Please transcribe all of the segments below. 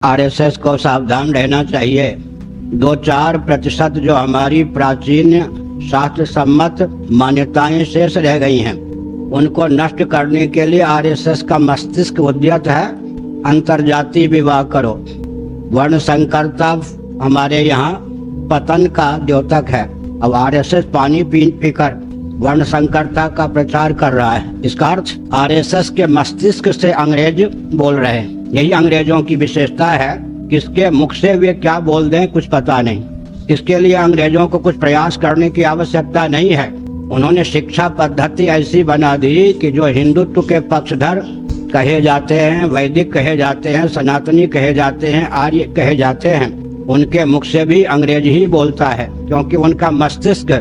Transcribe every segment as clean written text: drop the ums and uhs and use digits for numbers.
RSS को सावधान रहना चाहिए। 2-4% जो हमारी प्राचीन शास्त्र सम्मत मान्यताएं शेष रह गई हैं, उनको नष्ट करने के लिए आरएसएस का मस्तिष्क उद्यत है। अंतरजातीय विवाह करो। वर्ण संकरता हमारे यहाँ पतन का द्योतक है। अब आरएसएस पानी पी पीकर वर्ण संकरता का प्रचार कर रहा है। इसका अर्थ आरएसएस के मस्तिष्क से अंग्रेज बोल रहे हैं। यही अंग्रेजों की विशेषता है, किसके मुख से वे क्या बोल दें कुछ पता नहीं। इसके लिए अंग्रेजों को कुछ प्रयास करने की आवश्यकता नहीं है। उन्होंने शिक्षा पद्धति ऐसी बना दी कि जो हिंदुत्व के पक्षधर कहे जाते हैं, वैदिक कहे जाते हैं, सनातनी कहे जाते हैं, आर्य कहे जाते हैं, उनके मुख से भी अंग्रेज ही बोलता है, क्योंकि उनका मस्तिष्क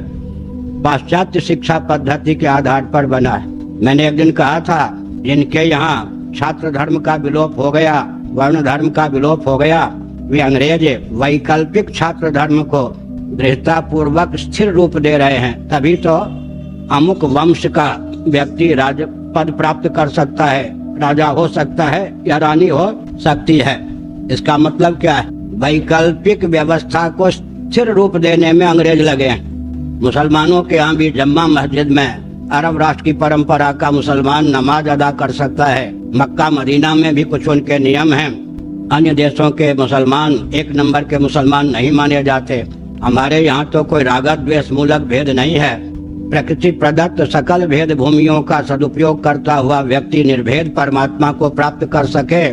पाश्चात्य शिक्षा पद्धति के आधार पर बना है। मैंने एक दिन कहा था, जिनके यहाँ छात्र धर्म का विलोप हो गया, वर्ण धर्म का विलोप हो गया, वे अंग्रेज वैकल्पिक छात्र धर्म को दृढ़ता पूर्वक स्थिर रूप दे रहे हैं। तभी तो अमुक वंश का व्यक्ति राज पद प्राप्त कर सकता है, राजा हो सकता है या रानी हो सकती है। इसका मतलब क्या है? वैकल्पिक व्यवस्था को स्थिर रूप देने में अंग्रेज लगे हैं। मुसलमानों के यहाँ भी जम्मा मस्जिद में अरब राष्ट्र की परंपरा का मुसलमान नमाज अदा कर सकता है। मक्का मदीना में भी कुछ उनके नियम हैं। अन्य देशों के मुसलमान एक नंबर के मुसलमान नहीं माने जाते। हमारे यहाँ तो कोई रागत द्वेष मूलक भेद नहीं है। प्रकृति प्रदत्त सकल भेद भूमियों का सदुपयोग करता हुआ व्यक्ति निर्भेद परमात्मा को प्राप्त कर सके,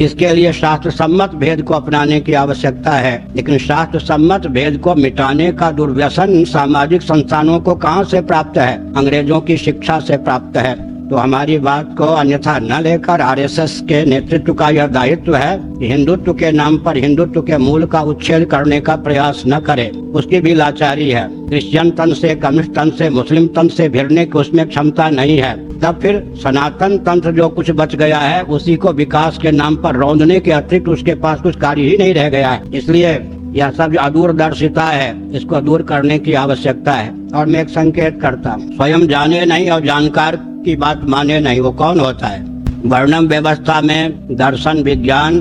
इसके लिए शास्त्र सम्मत भेद को अपनाने की आवश्यकता है। लेकिन शास्त्र सम्मत भेद को मिटाने का दुर्व्यसन सामाजिक संस्थानों को कहाँ से प्राप्त है? अंग्रेजों की शिक्षा से प्राप्त है। तो हमारी बात को अन्यथा न लेकर आरएसएस के नेतृत्व का यह दायित्व है कि हिंदुत्व के नाम पर हिंदुत्व के मूल का उच्छेद करने का प्रयास न करे। उसकी भी लाचारी है। क्रिश्चियन तन से, कम्युनिस्ट तन से, मुस्लिम तन से भिड़ने की उसमें क्षमता नहीं है। तब फिर सनातन तंत्र जो कुछ बच गया है, उसी को विकास के नाम पर रौंदने के अतिरिक्त उसके पास कुछ कार्य ही नहीं रह गया है। इसलिए यह सब जो अदूरदर्शिता है, इसको दूर करने की आवश्यकता है। और मैं एक संकेत करता हूँ, स्वयं जाने नहीं और जानकार की बात माने नहीं, वो कौन होता है? वर्णम व्यवस्था में दर्शन, विज्ञान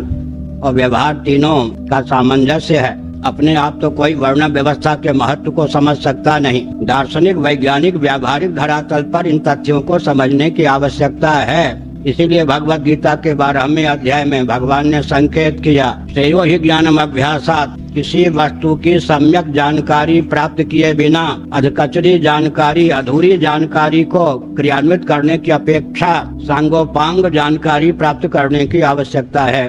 और व्यवहार तीनों का सामंजस्य है। अपने आप तो कोई वर्ण व्यवस्था के महत्व को समझ सकता नहीं। दार्शनिक, वैज्ञानिक, व्यावहारिक धरातल पर इन तथ्यों को समझने की आवश्यकता है। इसीलिए भगवत गीता के 12वें अध्याय में भगवान ने संकेत किया, श्रेयो ही ज्ञानम अभ्यासात्, किसी वस्तु की सम्यक जानकारी प्राप्त किए बिना अधकचरी जानकारी, अधूरी जानकारी को क्रियान्वित करने की अपेक्षा सांगोपांग जानकारी प्राप्त करने की आवश्यकता है।